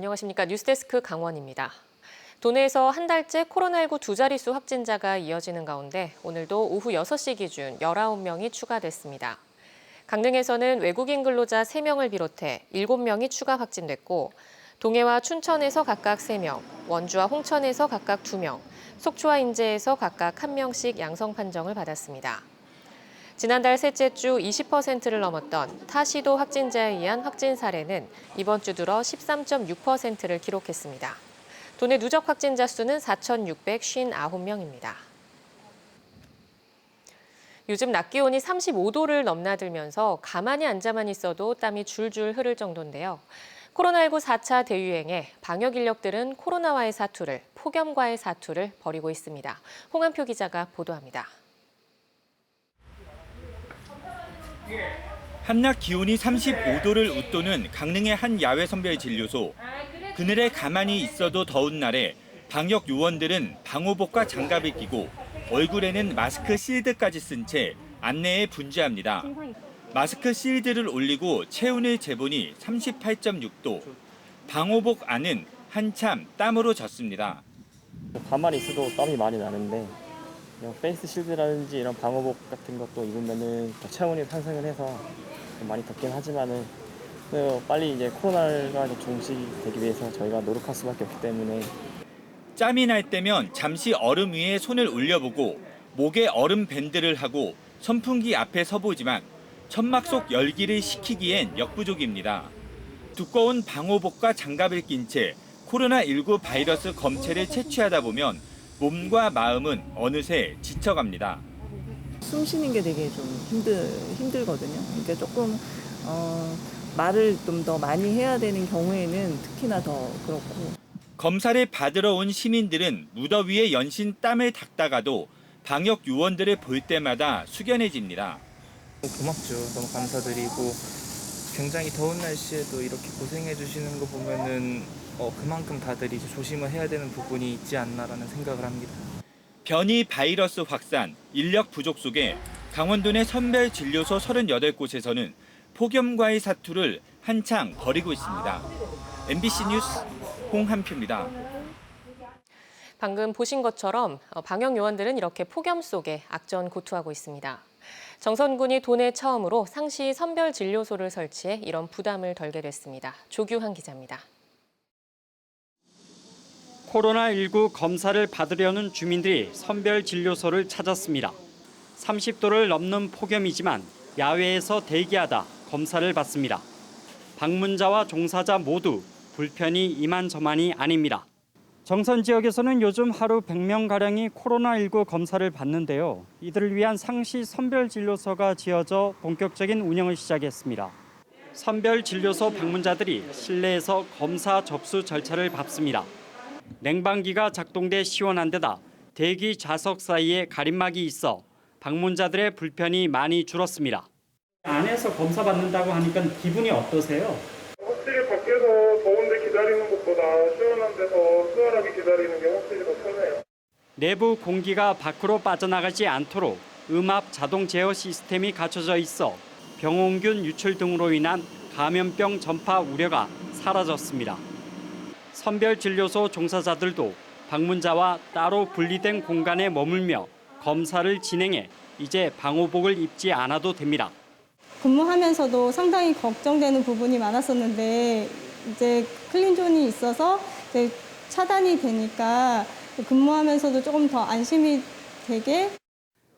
안녕하십니까. 뉴스데스크 강원입니다. 도내에서 한 달째 코로나19 두 자릿수 확진자가 이어지는 가운데 오늘도 오후 6시 기준 19명이 추가됐습니다. 강릉에서는 외국인 근로자 3명을 비롯해 7명이 추가 확진됐고 동해와 춘천에서 각각 3명, 원주와 홍천에서 각각 2명, 속초와 인제에서 각각 1명씩 양성 판정을 받았습니다. 지난달 셋째 주 20%를 넘었던 타시도 확진자에 의한 확진 사례는 이번 주 들어 13.6%를 기록했습니다. 도내 누적 확진자 수는 4,659명입니다. 요즘 낮 기온이 35도를 넘나들면서 가만히 앉아만 있어도 땀이 줄줄 흐를 정도인데요. 코로나19 4차 대유행에 방역 인력들은 코로나와의 사투를, 폭염과의 사투를 벌이고 있습니다. 홍한표 기자가 보도합니다. 한낮 기온이 35도를 웃도는 강릉의 한 야외 선별 진료소. 그늘에 가만히 있어도 더운 날에 방역 요원들은 방호복과 장갑을 끼고 얼굴에는 마스크 실드까지 쓴 채 안내에 분주합니다. 마스크 실드를 올리고 체온을 재보니 38.6도. 방호복 안은 한참 땀으로 젖습니다. 가만히 있어도 땀이 많이 나는데 그냥 페이스 실드라든지 이런 방호복 같은 것도 입으면은 더 체온이 상승을 해서 많이 덥긴 하지만은 빨리 이제 코로나가 종식되기 위해서 저희가 노력할 수밖에 없기 때문에. 짬이 날 때면 잠시 얼음 위에 손을 올려보고 목에 얼음 밴드를 하고 선풍기 앞에 서보지만 천막 속 열기를 식히기엔 역부족입니다. 두꺼운 방호복과 장갑을 낀 채 코로나19 바이러스 검체를 채취하다 보면 몸과 마음은 어느새 지쳐갑니다. 숨 쉬는 게 되게 좀 힘들거든요. 그러니까 조금 말을 좀 더 많이 해야 되는 경우에는 특히나 더 그렇고. 검사를 받으러 온 시민들은 무더위에 연신 땀을 닦다가도 방역 요원들을 볼 때마다 숙연해집니다. 고맙죠. 너무 감사드리고 굉장히 더운 날씨에도 이렇게 고생해 주시는 거 보면은 그만큼 다들 이제 조심을 해야 되는 부분이 있지 않나라는 생각을 합니다. 변이 바이러스 확산, 인력 부족 속에 강원도 내 선별 진료소 38곳에서는 폭염과의 사투를 한창 벌이고 있습니다. MBC 뉴스 홍한표입니다. 방금 보신 것처럼 방역 요원들은 이렇게 폭염 속에 악전고투하고 있습니다. 정선군이 도내 처음으로 상시 선별 진료소를 설치해 이런 부담을 덜게 됐습니다. 조규환 기자입니다. 코로나19 검사를 받으려는 주민들이 선별 진료소를 찾았습니다. 30도를 넘는 폭염이지만 야외에서 대기하다 검사를 받습니다. 방문자와 종사자 모두 불편이 이만저만이 아닙니다. 정선 지역에서는 요즘 하루 100명가량이 코로나19 검사를 받는데요. 이들을 위한 상시 선별 진료소가 지어져 본격적인 운영을 시작했습니다. 선별 진료소 방문자들이 실내에서 검사 접수 절차를 밟습니다. 냉방기가 작동돼 시원한 데다 대기 좌석 사이에 가림막이 있어 방문자들의 불편이 많이 줄었습니다. 안에서 검사 받는다고 하니까 기분이 어떠세요? 확실히 밖에서 더운데 기다리는 것보다 시원한 데서 수월하게 기다리는 게 확실히 더 편해요. 내부 공기가 밖으로 빠져나가지 않도록 음압 자동 제어 시스템이 갖춰져 있어 병원균 유출 등으로 인한 감염병 전파 우려가 사라졌습니다. 선별 진료소 종사자들도 방문자와 따로 분리된 공간에 머물며 검사를 진행해 이제 방호복을 입지 않아도 됩니다. 근무하면서도 상당히 걱정되는 부분이 많았었는데 이제 클린존이 있어서 이제 차단이 되니까 근무하면서도 조금 더 안심이 되게.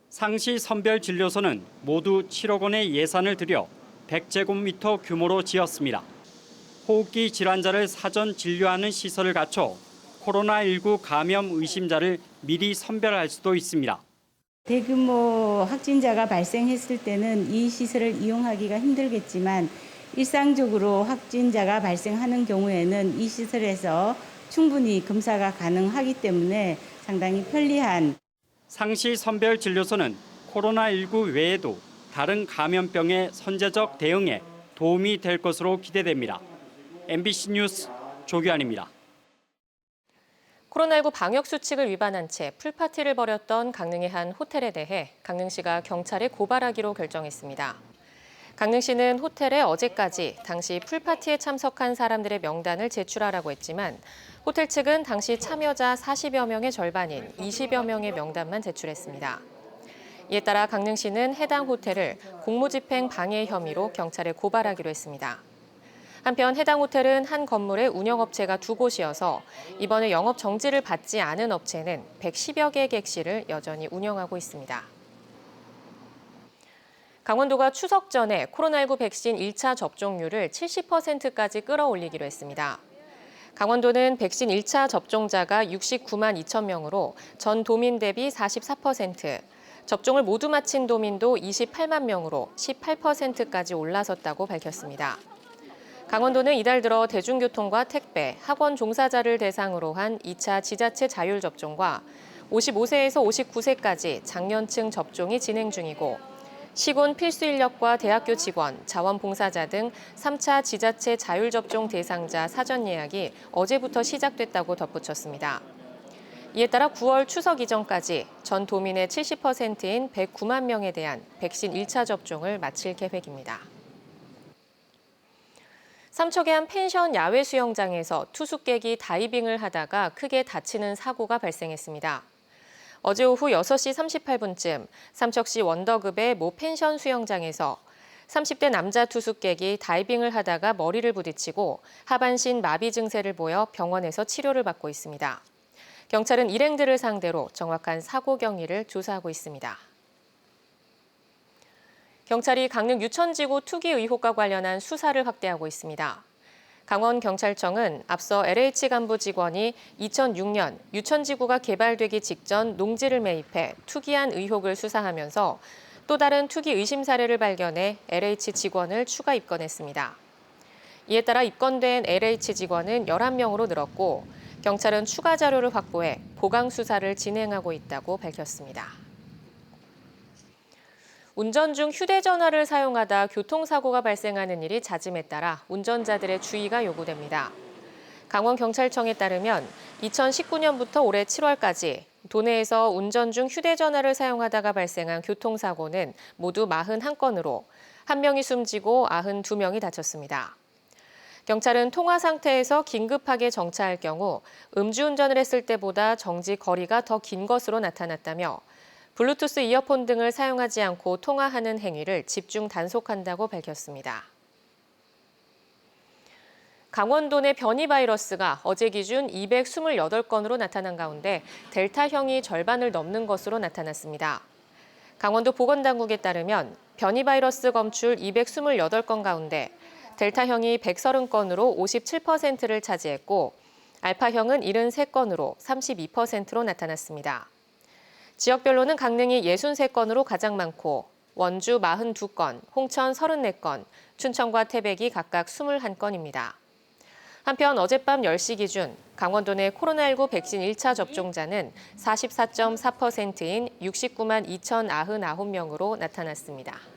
상시 선별 진료소는 모두 7억 원의 예산을 들여 100제곱미터 규모로 지었습니다. 호흡기 질환자를 사전 진료하는 시설을 갖춰 코로나19 감염 의심자를 미리 선별할 수도 있습니다. 대규모 확진자가 발생했을 때는 이 시설을 이용하기가 힘들겠지만 일상적으로 확진자가 발생하는 경우에는 이 시설에서 충분히 검사가 가능하기 때문에 상당히 편리한. 상시 선별 진료소는 코로나19 외에도 다른 감염병의 선제적 대응에 도움이 될 것으로 기대됩니다. MBC 뉴스 조규환입니다. 코로나19 방역 수칙을 위반한 채 풀파티를 벌였던 강릉의 한 호텔에 대해 강릉시가 경찰에 고발하기로 결정했습니다. 강릉시는 호텔에 어제까지 당시 풀파티에 참석한 사람들의 명단을 제출하라고 했지만 호텔 측은 당시 참여자 40여 명의 절반인 20여 명의 명단만 제출했습니다. 이에 따라 강릉시는 해당 호텔을 공무집행 방해 혐의로 경찰에 고발하기로 했습니다. 한편 해당 호텔은 한 건물에 운영업체가 2곳이어서 이번에 영업 정지를 받지 않은 업체는 110여 개 객실을 여전히 운영하고 있습니다. 강원도가 추석 전에 코로나19 백신 1차 접종률을 70%까지 끌어올리기로 했습니다. 강원도는 백신 1차 접종자가 69만 2천 명으로 전 도민 대비 44%, 접종을 모두 마친 도민도 28만 명으로 18%까지 올라섰다고 밝혔습니다. 강원도는 이달 들어 대중교통과 택배, 학원 종사자를 대상으로 한 2차 지자체 자율 접종과 55세에서 59세까지 장년층 접종이 진행 중이고 시군 필수 인력과 대학교 직원, 자원봉사자 등 3차 지자체 자율 접종 대상자 사전 예약이 어제부터 시작됐다고 덧붙였습니다. 이에 따라 9월 추석 이전까지 전 도민의 70%인 109만 명에 대한 백신 1차 접종을 마칠 계획입니다. 삼척의 한 펜션 야외 수영장에서 투숙객이 다이빙을 하다가 크게 다치는 사고가 발생했습니다. 어제 오후 6시 38분쯤 삼척시 원더급의 모 펜션 수영장에서 30대 남자 투숙객이 다이빙을 하다가 머리를 부딪히고 하반신 마비 증세를 보여 병원에서 치료를 받고 있습니다. 경찰은 일행들을 상대로 정확한 사고 경위를 조사하고 있습니다. 경찰이 강릉 유천지구 투기 의혹과 관련한 수사를 확대하고 있습니다. 강원경찰청은 앞서 LH 간부 직원이 2006년 유천지구가 개발되기 직전 농지를 매입해 투기한 의혹을 수사하면서 또 다른 투기 의심 사례를 발견해 LH 직원을 추가 입건했습니다. 이에 따라 입건된 LH 직원은 11명으로 늘었고 경찰은 추가 자료를 확보해 보강 수사를 진행하고 있다고 밝혔습니다. 운전 중 휴대전화를 사용하다 교통사고가 발생하는 일이 잦음에 따라 운전자들의 주의가 요구됩니다. 강원경찰청에 따르면 2019년부터 올해 7월까지 도내에서 운전 중 휴대전화를 사용하다가 발생한 교통사고는 모두 41건으로 1명이 숨지고 92명이 다쳤습니다. 경찰은 통화 상태에서 긴급하게 정차할 경우 음주운전을 했을 때보다 정지 거리가 더 긴 것으로 나타났다며 블루투스 이어폰 등을 사용하지 않고 통화하는 행위를 집중 단속한다고 밝혔습니다. 강원도 내 변이 바이러스가 어제 기준 228건으로 나타난 가운데 델타형이 절반을 넘는 것으로 나타났습니다. 강원도 보건당국에 따르면 변이 바이러스 검출 228건 가운데 델타형이 130건으로 57%를 차지했고 알파형은 73건으로 32%로 나타났습니다. 지역별로는 강릉이 63건으로 가장 많고 원주 42건, 홍천 34건, 춘천과 태백이 각각 21건입니다. 한편 어젯밤 10시 기준 강원도 내 코로나19 백신 1차 접종자는 44.4%인 69만 2,099명으로 나타났습니다.